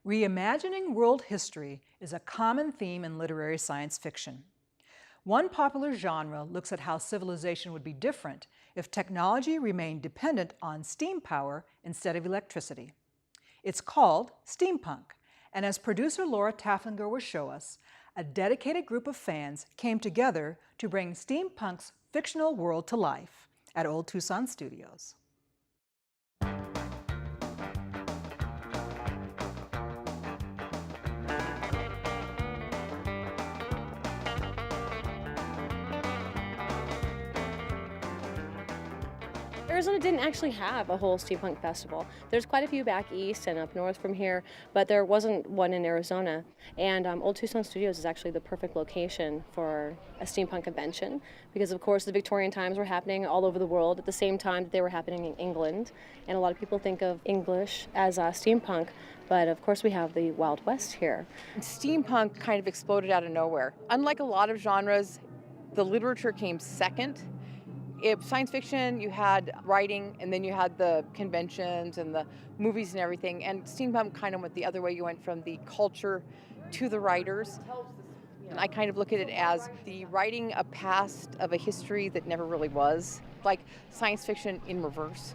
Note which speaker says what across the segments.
Speaker 1: Reimagining world history is a common theme in literary science fiction. One popular genre looks at how civilization would be different if technology remained dependent on steam power instead of electricity. It's called Steampunk, and as producer Laura Tafflinger will show us, a dedicated group of fans came together to bring steampunk's fictional world to life at Old Tucson Studios.
Speaker 2: Arizona didn't actually have a whole steampunk festival. There's quite a few back east and up north from here, but there wasn't one in Arizona. And Old Tucson Studios is actually the perfect location for a steampunk convention because, of course, the Victorian times were happening all over the world at the same time that they were happening in England. And a lot of people think of English as steampunk, but of course we have the Wild West here.
Speaker 3: Steampunk kind of exploded out of nowhere. Unlike a lot of genres, the literature came second. If science fiction, you had writing, and then you had the conventions and the movies and everything. And steampunk kind of went the other way. You went from the culture to the writers. And I kind of look at it as the writing a past of a history that never really was, like science fiction in reverse.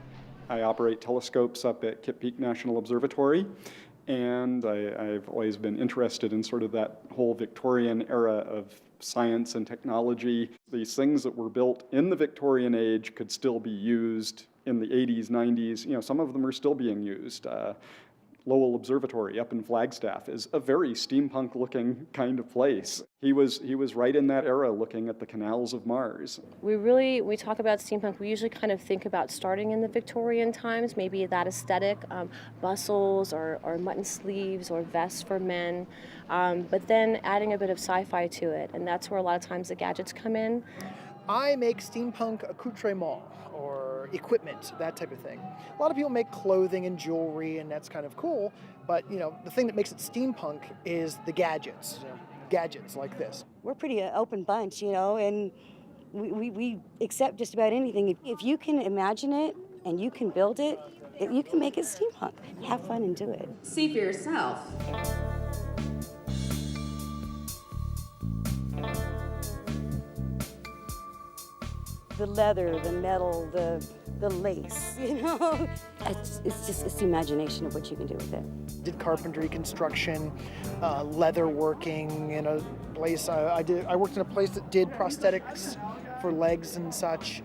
Speaker 4: I operate telescopes up at Kitt Peak National Observatory, and I've always been interested in sort of that whole Victorian era of science and technology. These things that were built in the Victorian age could still be used in the 80s, 90s. You know, some of them are still being used. Lowell Observatory up in Flagstaff is a very steampunk-looking kind of place. He was right in that era looking at the canals of Mars.
Speaker 2: We talk about steampunk, we usually kind of think about starting in the Victorian times, maybe that aesthetic, bustles or mutton sleeves or vests for men, but then adding a bit of sci-fi to it, and that's where a lot of times the gadgets come in.
Speaker 5: I make steampunk accoutrement or equipment, that type of thing. A lot of people make clothing and jewelry, and that's kind of cool, but you know, the thing that makes it steampunk is the gadgets, gadgets like this.
Speaker 6: We're pretty open bunch, you know, and we accept just about anything. If you can imagine it and you can build it, you can make it steampunk. Have fun and do it.
Speaker 7: See for yourself.
Speaker 6: The leather, the metal, the lace, you know. It's the imagination of what you can do with it.
Speaker 5: Did carpentry, construction, leather working in a place. I worked in a place that did prosthetics for legs and such,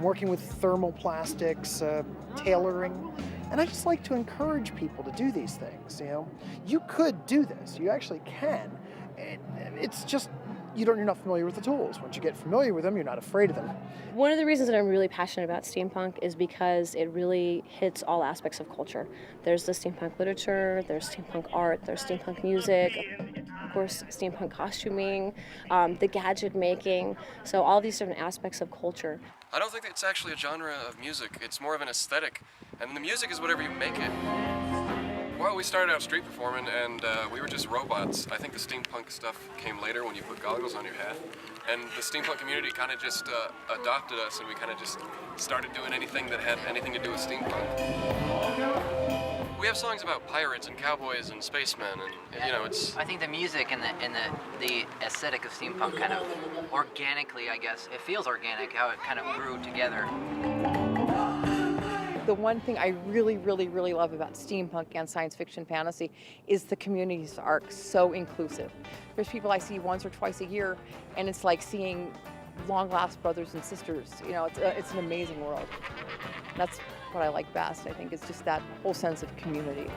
Speaker 5: working with thermoplastics, tailoring. And I just like to encourage people to do these things, you know. You could do this, you actually can. It's just, you're not familiar with the tools. Once you get familiar with them, you're not afraid of them. One
Speaker 2: of the reasons that I'm really passionate about steampunk is because it really hits all aspects of culture. There's the steampunk literature, there's steampunk art, there's steampunk music, of course steampunk costuming, the gadget making, so all these different aspects of culture.
Speaker 8: I don't think it's actually a genre of music, it's more of an aesthetic, and the music is whatever you make it. Well, we started out street performing, and we were just robots. I think the steampunk stuff came later when you put goggles on your head. And the steampunk community kind of just adopted us, and we kind of just started doing anything that had anything to do with steampunk. We have songs about pirates and cowboys and spacemen, and you know, it's...
Speaker 9: I think the music and the aesthetic of steampunk kind of organically, I guess, it feels organic, how it kind of grew together.
Speaker 3: The one thing I really, really, really love about steampunk and science fiction fantasy is the communities are so inclusive. There's people I see once or twice a year, and it's like seeing long-lost brothers and sisters. You know, it's an amazing world. That's what I like best, I think, is just that whole sense of community.